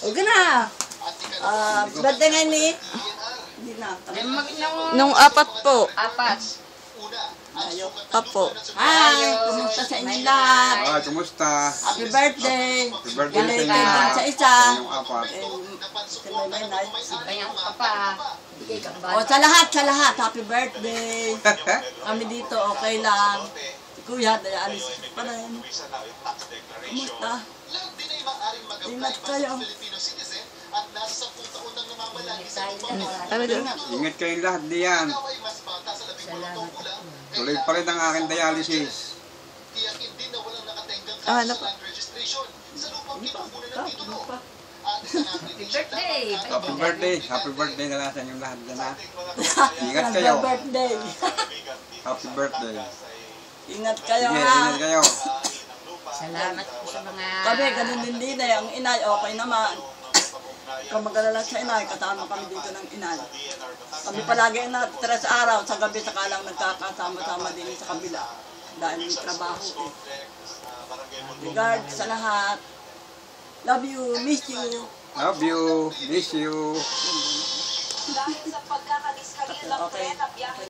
Huwag na. Birthday ngayon ni? Hindi na. Nung 4 po. 4. Ayaw. Apo. Hi! Kumusta sa inyo lahat? Ah, kumusta? Happy birthday! Happy birthday Galing sa inyo. kayo sa isa. Yung apat. Si Maymay Nay. Kaya ka pa. Bigay ka ba? O, sa lahat. Happy birthday! Kami dito, okay lang. Si Kuya, alis pa rin. Kumusta? Ingat kayo. Ingat kayong lahat diyan. Salamat. Tuloy pa rin ang aking dialysis. Ano po? Happy birthday. Happy birthday. Happy birthday na lang sa inyong lahat dyan ha. Ingat kayo. Happy birthday. Happy birthday. Ingat kayo Sige, ha. ingat kayo. Salamat po sa mga... Kami, ganun din din eh. Ang inay, okay naman. Kung mag-alala sa inay, kasama kami dito ng inay. Kami palagi na 3 araw, sa gabi saka lang nagkakasama-sama din sa kabila. Dahil may trabaho eh. Regards sa lahat. Love you, miss you. Love you. Miss you. Okay.